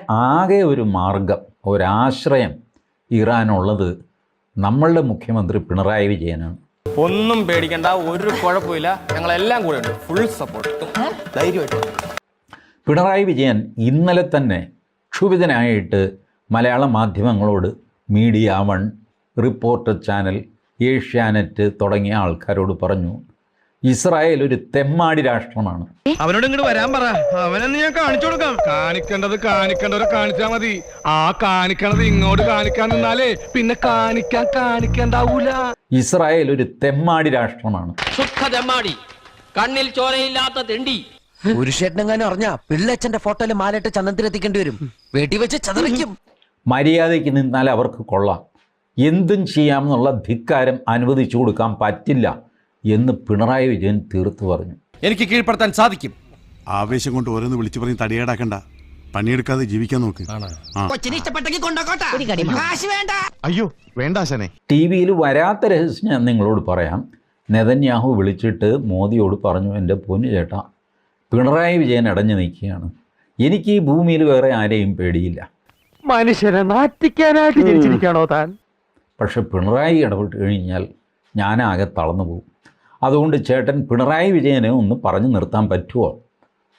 ആകെ ഒരു മാർഗം, ഒരാശ്രയം ഇറാനുള്ളത് നമ്മളുടെ മുഖ്യമന്ത്രി പിണറായി വിജയനാണ്. ഒന്നും പേടിക്കണ്ട, ഒരു കുഴപ്പമില്ല, ഞങ്ങളെല്ലാം കൂടെ ഉണ്ട്, ഫുൾ സപ്പോർട്ട്, ധൈര്യമായിട്ട്. പിണറായി വിജയൻ ഇന്നലെ തന്നെ ക്ഷുഭിതനായിട്ട് മലയാള മാധ്യമങ്ങളോട്, media one, reporter channel, Asianet തുടങ്ങിയ ആൾക്കാരോട് പറഞ്ഞു, ഇസ്രായേൽ ഒരു തെമ്മാടി രാഷ്ട്രമാണ്. അവനോട് ഇങ്ങോട്ട് വരാൻ പറ, അവനെന്ന് ഞാൻ കാണിച്ചു കൊടുക്കാം. കാണിക്കേണ്ടവരെ കാണിച്ചാ മതി. ആ കാണിക്കണത് ഇങ്ങോട്ട് കാണിക്കാൻ നിന്നാലേ പിന്നെ കാണിക്കണ്ടാവൂല. ഇസ്രായേൽ ഒരു തെമ്മാടി രാഷ്ട്രമാണ്. ശുദ്ധ തെമ്മാടി, കണ്ണിൽ ചോരയില്ലാത്ത തെണ്ടി. പുരുഷേട്ടനെങ്ങാനും അറിഞ്ഞാ പിള്ളേച്ചന്റെ ഫോട്ടോയിൽ മാലയിട്ട് ചന്ദനത്തിലെത്തിക്കേണ്ടി വരും. വീട്ടിൽ വെച്ച് ചതറിക്കും. മര്യാദയ്ക്ക് നിന്നാൽ അവർക്ക് കൊള്ളാം, എന്തും ചെയ്യാമെന്നുള്ള ധിക്കാരം അനുവദിച്ചു കൊടുക്കാൻ പറ്റില്ല എന്ന് പിണറായി വിജയൻ തീർത്തു പറഞ്ഞു. എനിക്ക് കീഴ്പ്പെടുത്താൻ സാധിക്കും. ആവേശം കൊണ്ട് ഓരോന്ന് വിളിച്ചു പറഞ്ഞ് തടിയേടാക്കണ്ട, പണിയെടുക്കാതെ ജീവിക്കാൻ നോക്ക്. അയ്യോ വേണ്ട ശനെ. ടി വിയിൽ വരാത്ത രഹസ്യം ഞാൻ നിങ്ങളോട് പറയാം. നെതന്യാഹു വിളിച്ചിട്ട് മോദിയോട് പറഞ്ഞു, എൻ്റെ പൊന്നു ചേട്ടാ, പിണറായി വിജയൻ അടഞ്ഞു നിൽക്കുകയാണ്, എനിക്ക് ഈ ഭൂമിയിൽ വേറെ ആരെയും പേടിയില്ല. മനുഷ്യനെ നാറ്റിക്കാനായിട്ട് ജനിച്ചിരിക്കാണോ താൻ? പക്ഷെ പിണറായി ഇടപെട്ട് കഴിഞ്ഞാൽ ഞാനാകെ തളർന്നു പോകും. അതുകൊണ്ട് ചേട്ടൻ പിണറായി വിജയനെ ഒന്ന് പറഞ്ഞു നിർത്താൻ പറ്റുമോ?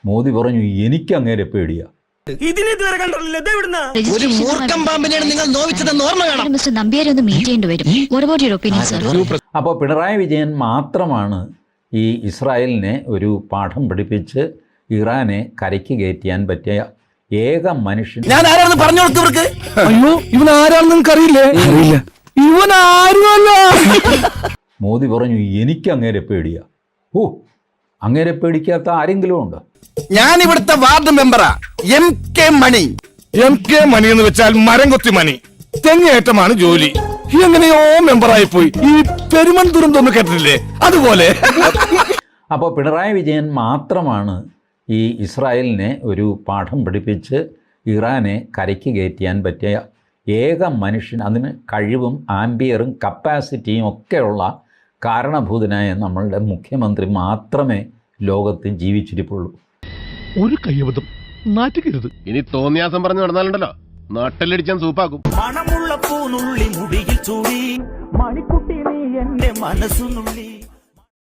മോദി പറഞ്ഞു, എനിക്ക് അങ്ങേരെ പേടിയാ. ഒരു മൂർഖം പാമ്പിനെയാണ് നിങ്ങൾ നോവിച്ചതെന്ന് ഓർമ്മ വേണം. മിസ്റ്റർ നമ്പ്യാരെ ഒന്ന് മീറ്റ് ചെയ്യേണ്ടി വരും. What about your opinion, sir? അപ്പോൾ പിണറായി വിജയൻ മാത്രമാണ് ഈ ഇസ്രായേലിനെ ഒരു പാഠം പഠിപ്പിച്ച് ഇറാനെ കരയ്ക്ക് കയറ്റിയാൻ പറ്റിയ ഏക മനുഷ്യൻ. ഞാൻ ആരാണെന്ന് പറഞ്ഞു കൊടുത്തവർക്ക്. അയ്യോ ഇവൻ ആരാണെന്ന് നിങ്ങൾക്ക് അറിയില്ല. ഇവൻ ആരുമല്ല. മോദി പറഞ്ഞു, എനിക്ക് അങ്ങേരെ പേടിയാ. ഓ, അങ്ങേരെ പേടിക്കാത്ത ആരെങ്കിലും ഉണ്ടോ? ഞാൻ ഇവിടുത്തെ വാർഡ് മെമ്പറാ, MK മണി. MK മണി എന്ന് വെച്ചാൽ മരം കൊത്തി മണി. തെങ്ങേറ്റമാണ് ജോലി. എങ്ങനെയോ മെമ്പറായി പോയി. ഈ പെരുമൺ ദുരന്തം കേട്ടിട്ടില്ലേ, അതുപോലെ. അപ്പോൾ പിണറായി വിജയൻ മാത്രമാണ് ഈ ഇസ്രായേലിനെ ഒരു പാഠം പഠിപ്പിച്ച് ഇറാനെ കരയ്ക്ക് കയറ്റിയാൻ പറ്റിയ ഏക മനുഷ്യൻ. അതിന് കഴിവും ആംബിയറും കപ്പാസിറ്റിയും ഒക്കെയുള്ള കാരണഭൂതനായ നമ്മളുടെ മുഖ്യമന്ത്രി മാത്രമേ ലോകത്ത് ജീവിച്ചിരിപ്പുള്ളൂ. ഒരു കയ്യബദ്ധം നാറ്റുകരുത്. ഇനി തോന്നിയാസം പറഞ്ഞു നടന്നാലുണ്ടല്ലോ, നാട്ടിലടിച്ചാൻ സൂപ്പാക്കും. മണമുള്ള പൂനുള്ളി മുടിയിൽ ചൂടി, മണിക്കുട്ടി നീ എന്റെ മനസ്സുനുള്ളി.